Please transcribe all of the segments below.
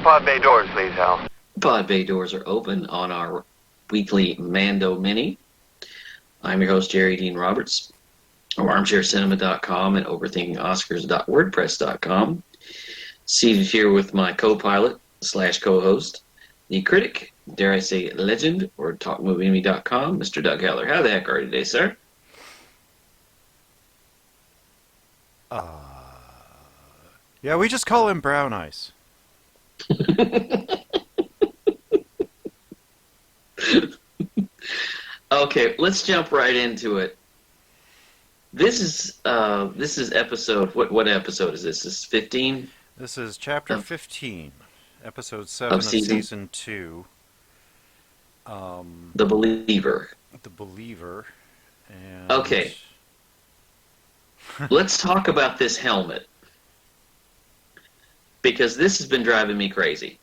pod bay doors, please, Hal. Pod bay doors are open on our weekly Mando Mini. I'm your host, Jerry Dean Roberts, of ArmchairCinema.com and OverthinkingOscars.wordpress.com. Seated here with my co-pilot / co-host, the critic, dare I say legend, or TalkMovieMe.com, Mr. Doug Heller. How the heck are you today, sir? Yeah, we just call him Brown Ice. Okay, let's jump right into it. This is episode. What episode is this? This is 15. This is chapter 15, episode 7 of season 2. The Believer. The Believer. And Okay. Let's talk about this helmet, because this has been driving me crazy.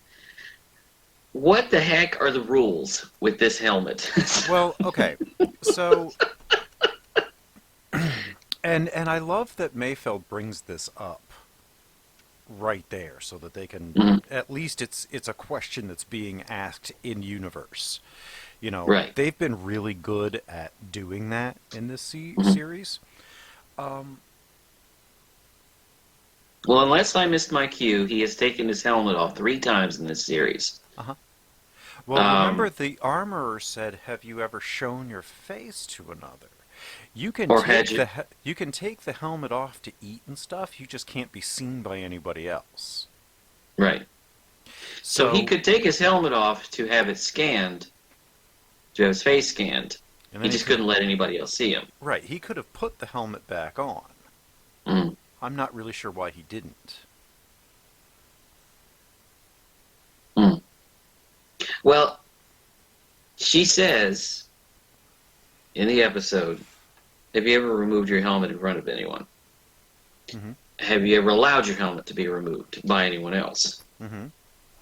What the heck are the rules with this helmet? Well, okay. So, and I love that Mayfeld brings this up right there, so that they can at least it's a question that's being asked in universe. You know, right. They've been really good at doing that in this series. Well, unless I missed my cue, he has taken his helmet off 3 times in this series. Well, remember the armorer said, "Have you ever shown your face to another?" You can take the helmet off to eat and stuff. You just can't be seen by anybody else. Right. So he could take his helmet off to have it scanned, to have his face scanned. He just couldn't let anybody else see him. Right. He could have put the helmet back on. Mm. I'm not really sure why he didn't. Mm. Well, she says in the episode, have you ever removed your helmet in front of anyone? Mm-hmm. Have you ever allowed your helmet to be removed by anyone else? Mm-hmm.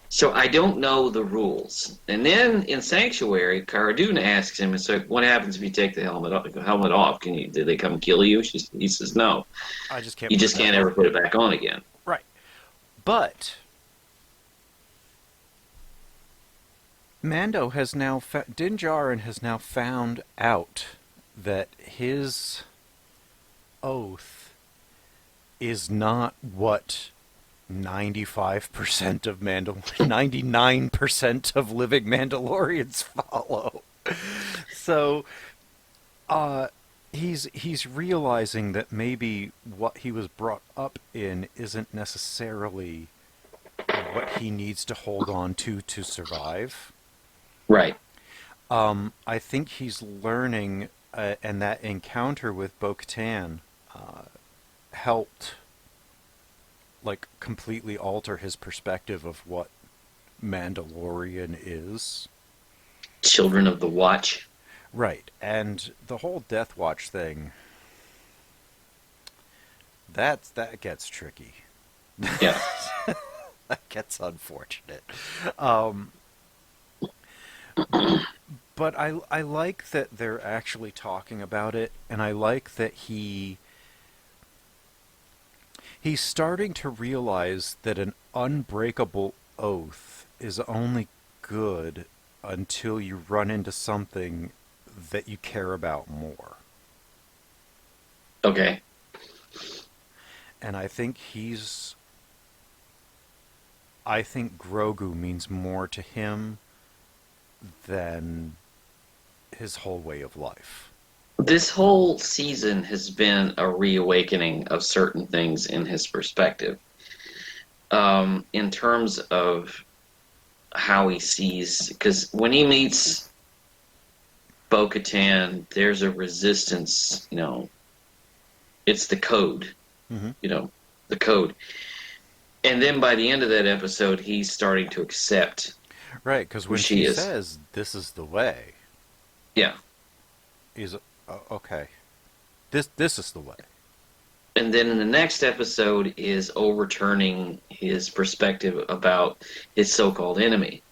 So I don't know the rules. And then in Sanctuary, Cara Dune asks him, "So what happens if you take the helmet off? Do they come kill you?" He says, "No. I just can't. You just can't ever put it back on again." Right. But Mando has now Din Djarin has now found out that his oath is not what 95% of 99% of living Mandalorians follow. So he's realizing that maybe what he was brought up in isn't necessarily what he needs to hold on to survive. Right. I think he's learning, and that encounter with Bo-Katan helped, like, completely alter his perspective of what Mandalorian is. Children of the Watch. Right, and the whole Death Watch thing, that gets tricky. Yeah. That gets unfortunate. But I like that they're actually talking about it, and I like that he's starting to realize that an unbreakable oath is only good until you run into something that you care about more. Okay. And I think Grogu means more to him than his whole way of life. This whole season has been a reawakening of certain things in his perspective. In terms of how he sees, because when he meets Bo-Katan, there's a resistance, it's the code, the code. And then by the end of that episode, he's starting to accept. Right, because when she says, "This is the way," yeah, he's okay. This is the way. And then in the next episode is overturning his perspective about his so-called enemy.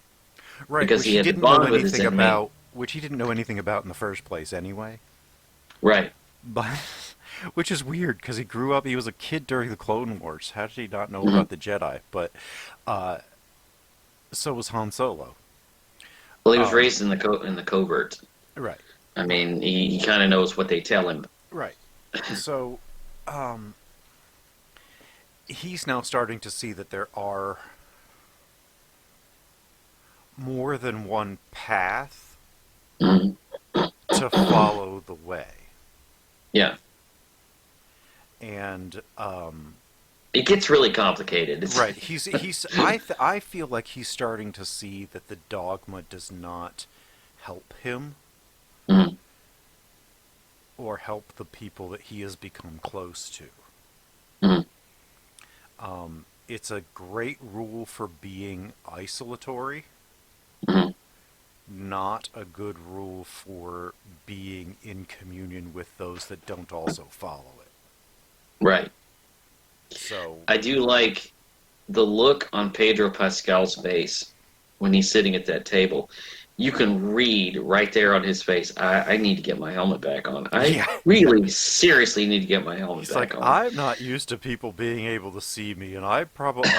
Right, because he had to bond with his enemy. Which he didn't know anything about in the first place anyway. Right. But, which is weird, because he grew up, he was a kid during the Clone Wars. How did he not know about the Jedi? But So was Han Solo. Well, he was Um, raised in the covert. right, I mean, he kind of knows what they tell him. right. So, he's now starting to see that there are more than one path Mhm. to follow the way. Yeah, And it gets really complicated. right, I feel like he's starting to see that the dogma does not help him Mhm. or help the people that he has become close to. Mhm. It's a great rule for being isolatory, Mhm. not a good rule for being in communion with those that don't also follow it. Right. So, I do like the look on Pedro Pascal's face when he's sitting at that table. You can read right there on his face, I need to get my helmet back on. I yeah. really seriously need to get my helmet He's like, back on. I'm not used to people being able to see me, and I probably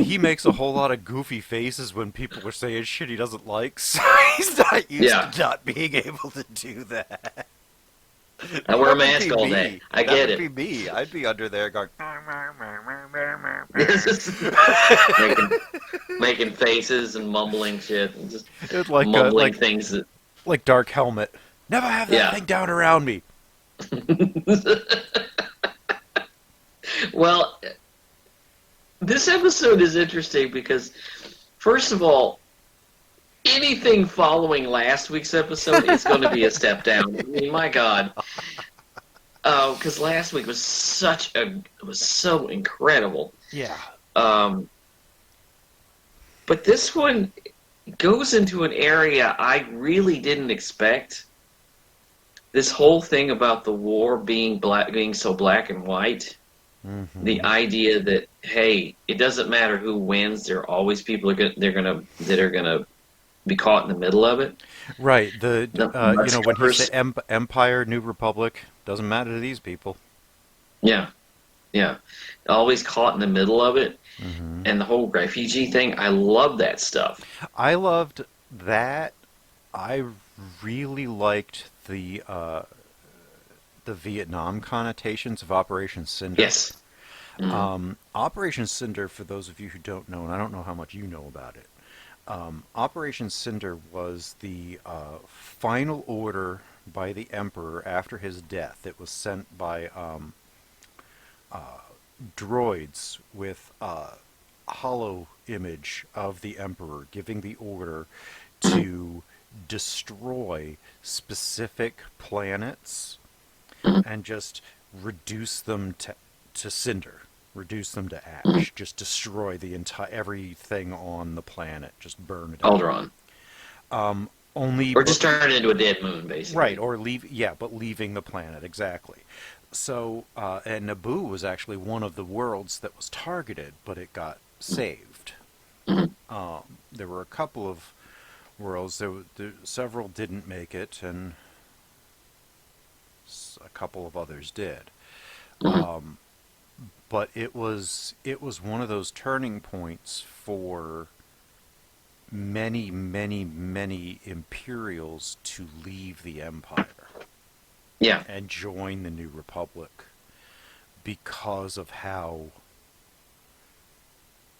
he makes a whole lot of goofy faces when people are saying shit he doesn't like. So he's not used Yeah, to not being able to do that. I wear a That would be mask all day. me. I That get would it. be me. I'd be under there going making making faces and mumbling shit and just it's like mumbling things that Dark Helmet. Never have that yeah. thing down around me. Well, this episode is interesting because first of all, anything following last week's episode is going to be a step down. I mean, my God, because last week was it was so incredible. Yeah. Um, but this one goes into an area I really didn't expect. This whole thing about the war being so black and white. The Mm-hmm. idea that hey, it doesn't matter who wins. There are always people that are gonna be caught in the middle of it. Right. The The when he mudslingers. said Empire, New Republic, doesn't matter to these people. Yeah, yeah. Always caught in the middle of it. Mm-hmm. And the whole refugee thing, I love that stuff. I loved that. I really liked the Vietnam connotations of Operation Cinder. Yes. Mm. Operation Cinder, for those of you who don't know, and I don't know how much you know about it, Operation Cinder was the final order by the Emperor after his death. It was sent by droids with a hollow image of the Emperor, giving the order to destroy specific planets and just reduce them to cinder, reduce them to ash, just destroy the entire everything on the planet, just burn it up. Alderaan. Only, Or but just turn it into a dead moon, right, basically. or leave, yeah, but leaving the planet exactly. So, and Naboo was actually one of the worlds that was targeted, but it got saved. Mhm. There were a couple of worlds. Several didn't make it, and a couple of others did. Mhm. But it was one of those turning points for many, many, many Imperials to leave the Empire Yeah. and join the New Republic because of how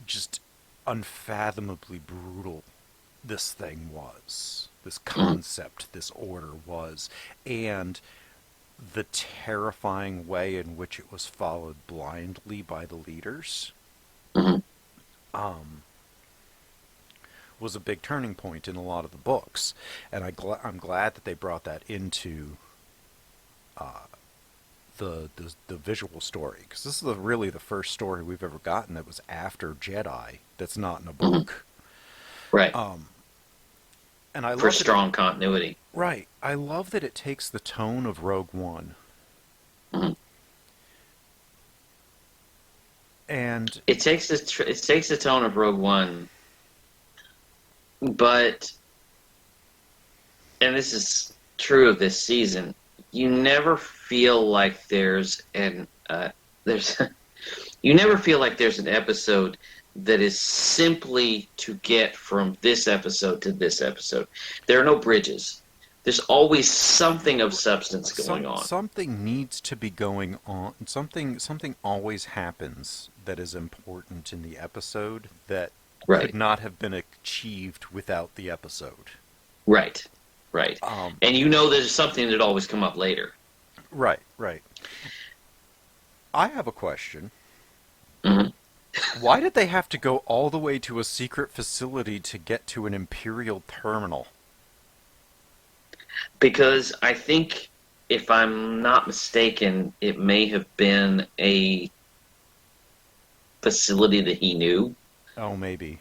just unfathomably brutal this thing was, this Mhm. concept, this order was, and the terrifying way in which it was followed blindly by the leaders Mhm. um, was a big turning point in a lot of the books. And I'm glad that they brought that into the visual story, because this is really the first story we've ever gotten that was after Jedi that's not in a Mhm. book. Right. And I For love that strong continuity. right. I love that it takes the tone of Rogue One Mhm. and It takes the tone of Rogue One, but and this is true of this season, you never feel like there's you never feel like there's an episode that is simply to get from this episode to this episode. There are no bridges. There's always something of substance going on. Something needs to be going on. Something always happens that is important in the episode that could Right. not have been achieved without the episode. Right. Right. Um, And there's something that always come up later. right, right. I have a question. Hmm. Why did they have to go all the way to a secret facility to get to an Imperial terminal? Because I think, if I'm not mistaken, it may have been a facility that he knew. Oh, maybe.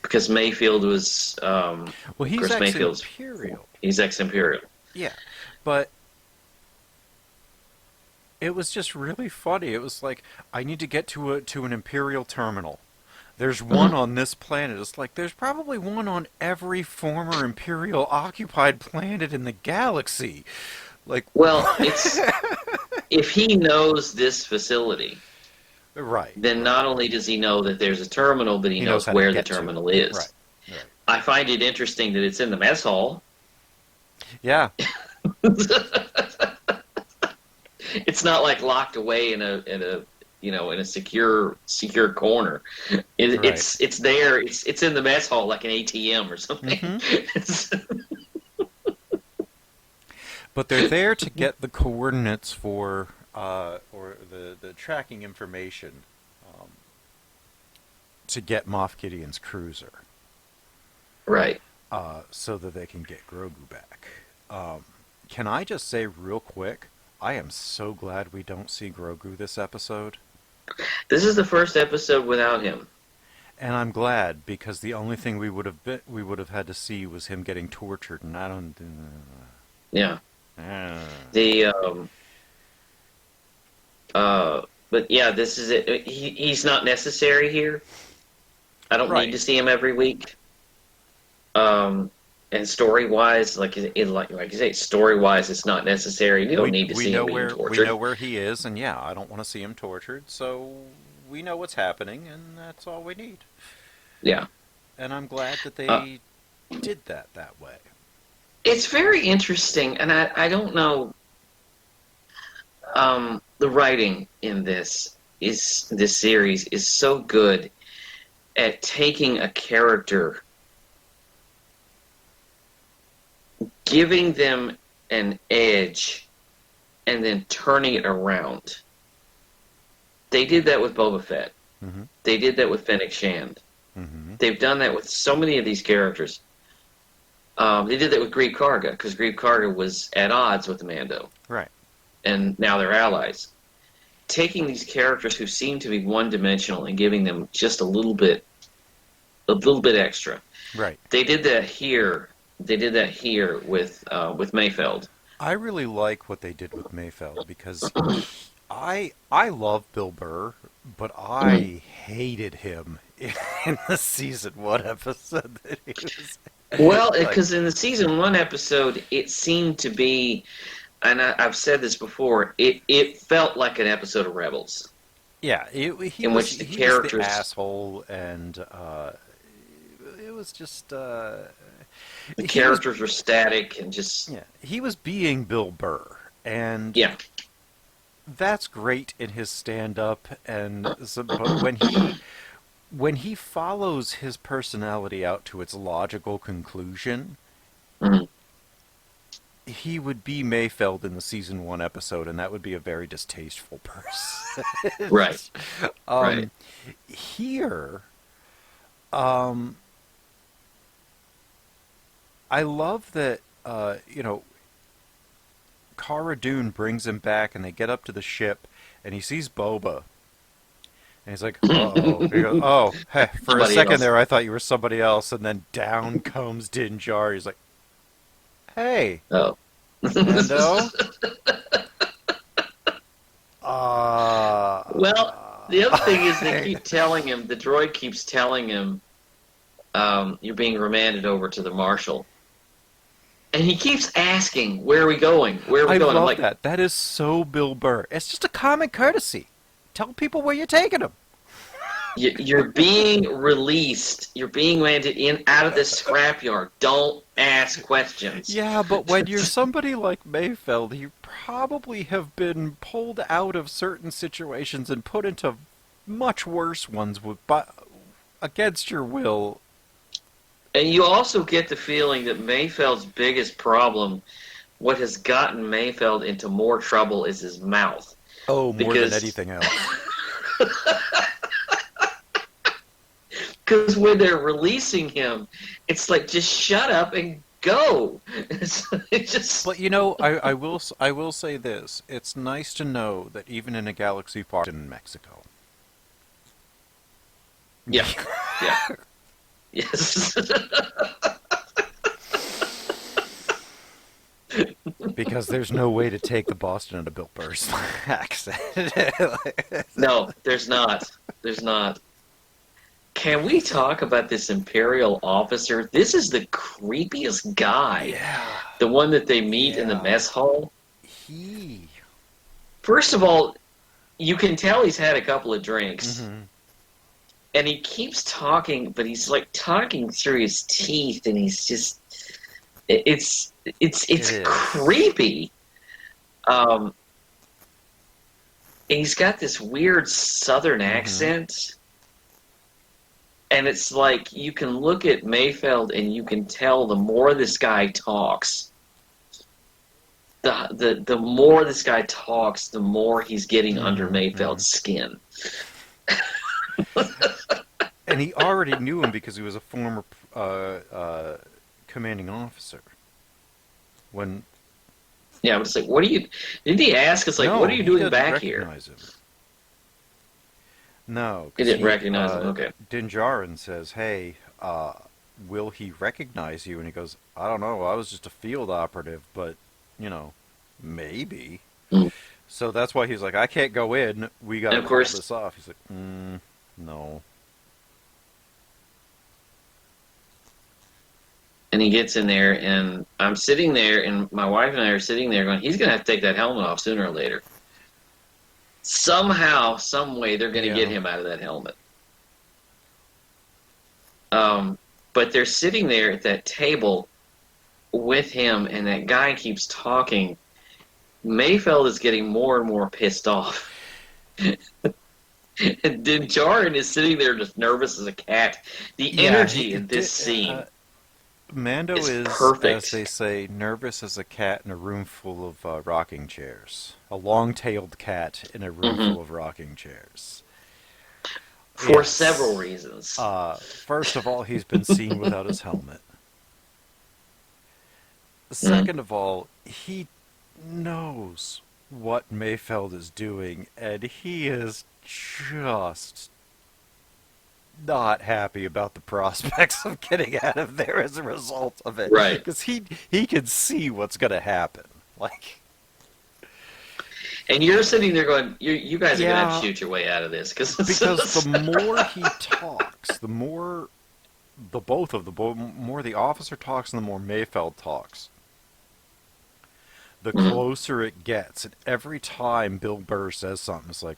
Because Mayfield was, Well, he's Chris Mayfield's, ex-Imperial. he's ex-Imperial. Yeah, but it was just really funny. It was like, I need to get to an Imperial terminal. There's one Hmm. on this planet. It's like there's probably one on every former Imperial occupied planet in the galaxy. Like, Well, if he knows this facility, right, then right. not only does he know that there's a terminal, but he He knows knows how to where the get to it. terminal is. Right, right. I find it interesting that it's in the mess hall. Yeah, It's not like locked away in a secure corner. right. It's there. It's in the mess hall like an ATM or something. Hmm. But they're there to get the coordinates for or the tracking information um, to get Moff Gideon's cruiser, Right. so that they can get Grogu back. Can I just say real quick? I am so glad we don't see Grogu this episode. This is the first episode without him. And I'm glad because the only thing we would have had to see was him getting tortured, and I don't. Yeah. Uh, The but yeah, this is it. He's not necessary here. I don't need right. to see him every week. And story wise, like you say, story wise, it's not necessary. You don't need to see him being We tortured. know where he is, and yeah, I don't want to see him tortured. So we know what's happening, and that's all we need. Yeah. And I'm glad that Uh, they did that way. it's very interesting, and I don't know. The writing in this series is so good at taking a character, giving them an edge, and then turning it around. They did that with Boba Fett. Mm-hmm. They did that with Fennec Shand. Mm-hmm. They've done that with so many of these characters. They did that with Greef Karga, because Greef Karga was at odds with the Mando, Right. and now they're allies. Taking these characters who seem to be one-dimensional and giving them just a little bit extra. Right. They did that here. They did that here with Mayfeld. I really like what they did with Mayfeld because I love Bill Burr, but I hated him in the season 1 episode that he was Well, like. because in the season 1 episode, it seemed to be, and I've said this before, it felt like an episode of Rebels, Yeah, in which the he was the characters asshole, and it was just the he was characters were static and just yeah he was being Bill Burr, and yeah. that's great in his stand-up, and but when he follows his personality out to its logical conclusion, Mhm. he would be Mayfeld in the season 1 episode, and that would be a very distasteful person. Right, right. um, Here, um, I love that, Cara Dune brings him back, and they get up to the ship, and he sees Boba, and he's like, "Uh-oh." He goes, "Oh, hey, for a Somebody second else. there, I thought you were somebody else," and then down comes Din Djarin. He's like, "Hey, Oh. Mando." Well, the other thing is they Hey. keep telling him, the droid keeps telling him, you're being remanded over to the Marshal. And he keeps asking, where are we going? Where are we I going? I'm love like, that. That is so Bill Burr. It's just a common courtesy. Tell people where you're taking them. You're being released. You're being landed in out of this scrapyard. Don't ask questions. Yeah, but when you're somebody like Mayfeld, you probably have been pulled out of certain situations and put into much worse ones but against your will. And you also get the feeling that Mayfeld's biggest problem, what has gotten Mayfeld into more trouble, is his mouth. Oh, more than Because anything else. because when they're releasing him, it's like just shut up and go. It's just But I will say this: it's nice to know that even in a galaxy far in Mexico, yeah, yeah, yes. because there's no way to take the Boston out of Bill Burr's accent. No, there's not. There's not. Can we talk about this Imperial officer? This is the creepiest guy. Yeah, The one that they meet in the yeah. mess hall. He. First of all, you can tell he's had a couple of drinks. Mm-hmm. And he keeps talking, but he's like talking through his teeth, and he's just it's It is. creepy. Um, and he's got this weird Southern Mm-hmm. accent, and it's like you can look at Mayfeld and you can tell the more this guy talks, the more this guy talks, the more he's getting under Mm-hmm. Mm-hmm. Mayfeld's skin. And he already knew him because he was a former commanding officer. When Yeah, I'm just like, what are you? Did he ask us like, what no, are you he doing didn't back here? recognize him. No, He because didn't recognize him. Okay. Din Djarin says, "Hey, will he recognize you?" And he goes, "I don't know. I was just a field operative, but you know, maybe." Mm. So that's why he's like, "I can't go in. We got And to of call course, this off." He's like, "No." and he gets in there, and I'm sitting there, and my wife and I are sitting there going, he's going to have to take that helmet off sooner or later. Somehow, some way, they're going to get Yeah. him out of that helmet. Um, but they're sitting there at that table with him, and that guy keeps talking. Mayfeld is getting more and more pissed off. And Dinjarin is sitting there just nervous as a cat. The Yeah. energy in this scene Mando is is, as perfect. they say, nervous as a cat in a room full of rocking chairs. A long-tailed cat in a room Hmm. full of rocking chairs. For several Yes. reasons. First of all, he's been seen without his helmet. Mm. Second of all, he knows what Mayfeld is doing, and he is just not happy about the prospects of getting out of there as a result of it, Right. because he can see what's going to happen. Like, And you're sitting there going, you guys are going to have to yeah, shoot your way out of this. because the Because more he talks, the more more the officer talks and the more Mayfeld talks, the Mhm. closer it gets. And every time Bill Burr says something, it's like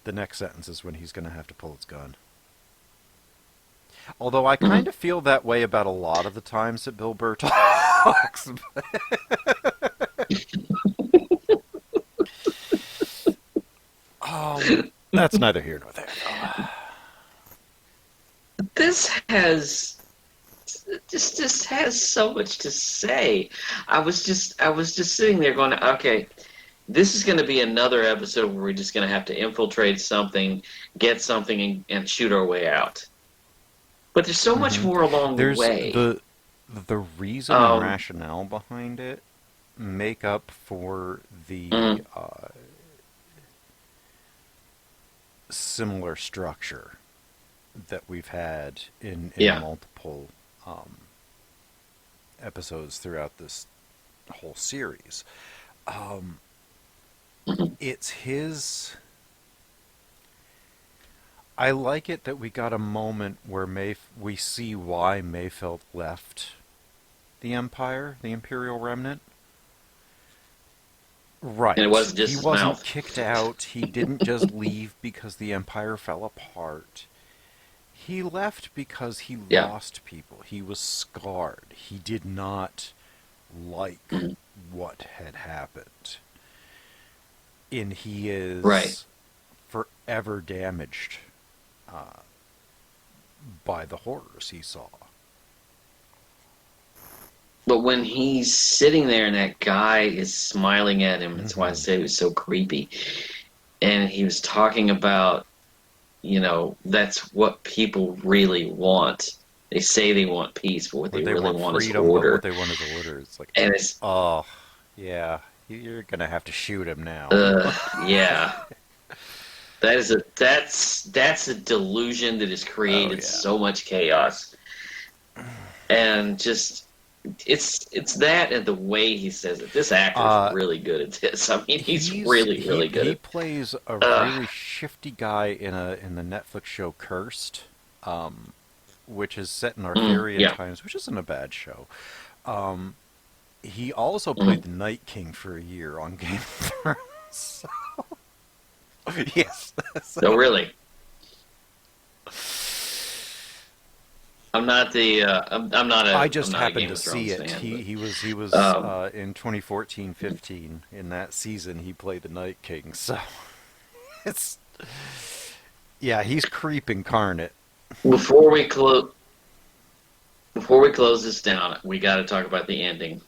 the next sentence is when he's going to have to pull his gun. Although I Mhm. kind of feel that way about a lot of the times that Bill Burr talks. That's neither here nor there, though. This has just has so much to say. I was just sitting there going, okay, this is going to be another episode where we're just going to have to infiltrate something, get something, and shoot our way out. But there's so much Mm-hmm. more along the There's way. the reason and Um, rationale behind it make up for the mm, similar structure that we've had in yeah. multiple um, episodes throughout this whole series. Um, Mhm. it's his. I like it that we got a moment where we see why Mayfeld left the Empire, the Imperial Remnant. And it Right. wasn't He just his wasn't mouth. kicked out. He didn't just leave because the Empire fell apart. He left because he Yeah. lost people. He was scarred. He did not like Mhm. what had happened. And he Right. is forever damaged by the horrors he saw. But when he's sitting there and that guy is smiling at him, that's why I Mm-hmm. say it was so creepy. And he was talking about, that's what people really want. They say they want peace, but what Or they they really want want is freedom, but what order. they want is order. It's like, And it's, oh, yeah, you're gonna have to shoot him now. yeah, that's a delusion that has Oh, created yeah. so much chaos. And just it's that and the way he says it. This actor is Uh, really good at this. I mean, he's he's really, he really good he at. plays a Uh, really shifty guy in the Netflix show Cursed, which is set in Arthurian yeah. times, which isn't a bad show. Um, he also played Mm. the Night King for a year on Game of Thrones. Yes. No, So, really. I I'm just not a happened Game to of see Thrones it. fan, He was um, in 2014-15 in that season. He played the Night King. So it's yeah, he's creep incarnate. before we close before we close this down, we got to talk about the ending.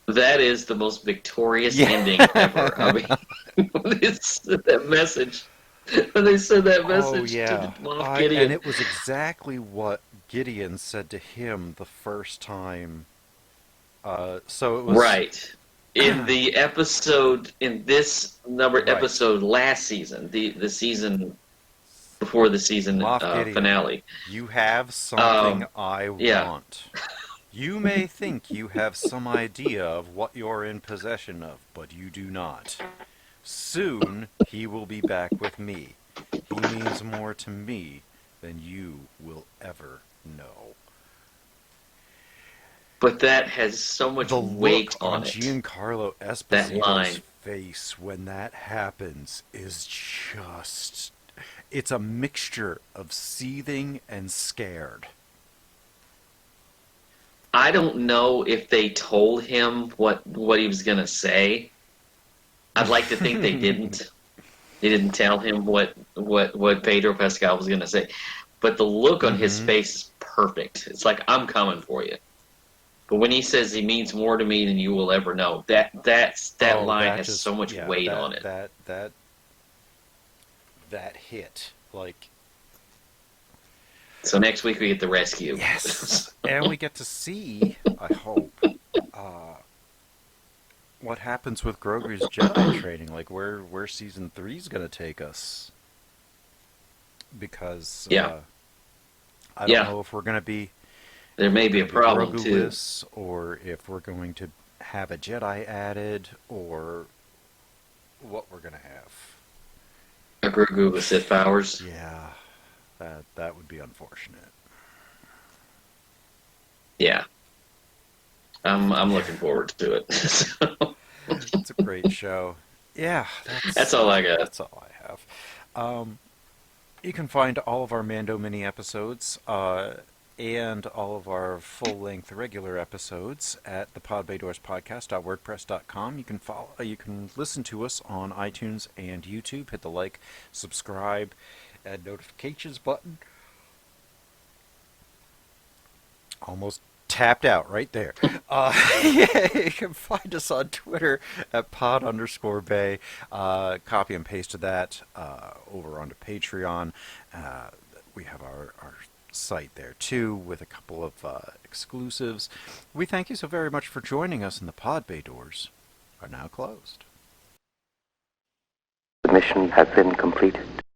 That is the most victorious ending ever. I Yeah. mean, it's that message when they sent that Oh message to yeah. Moff And Gideon. it was exactly what Gideon said to him the first time. So it was Right. In the episode, in this number right. episode last season, the season before the season Moff Gideon, finale. you have something Um, I yeah, want. You may think you have some idea of what you're in possession of, but you do not. Soon he will be back with me. He means more to me than you will ever know. but that has so much The look weight on on it. Giancarlo That Esposito's line. face when that happens is just. It's a mixture of seething and scared. I don't know if they told him what he was gonna say. I'd like to think they didn't. They didn't tell him what Pedro Pascal was gonna say. But the look on his Mm-hmm. face is perfect. It's like I'm coming for you. But when he says he means more to me than you will ever know, that Oh, line that has just so much yeah, weight that on it. that that that hit like So next week we get the rescue. yes, and we get to see. I hope uh, what happens with Grogu's Jedi training, like where season 3 is gonna take us, because Yeah, I don't yeah. know if we're gonna be There may be a problem too. Grogu-less or if we're going to have a Jedi added or what we're gonna have. A Grogu with Sith powers. Yeah, that would be unfortunate. Yeah, I'm looking forward to it. So, It's a great show. Yeah, that's all I got. that's all I have. You can find all of our Mando mini episodes and all of our full-length regular episodes at the podbaydorspodcast.wordpress.com. You can follow, you can listen to us on iTunes and YouTube. Hit the like, subscribe, and notifications button. Almost tapped out right there. Yeah, you can find us on Twitter at pod_bay. Copy and paste that over onto Patreon. We have our site there too with a couple of exclusives. We thank you so very much for joining us, and the Pod Bay doors are now closed. The mission has been completed.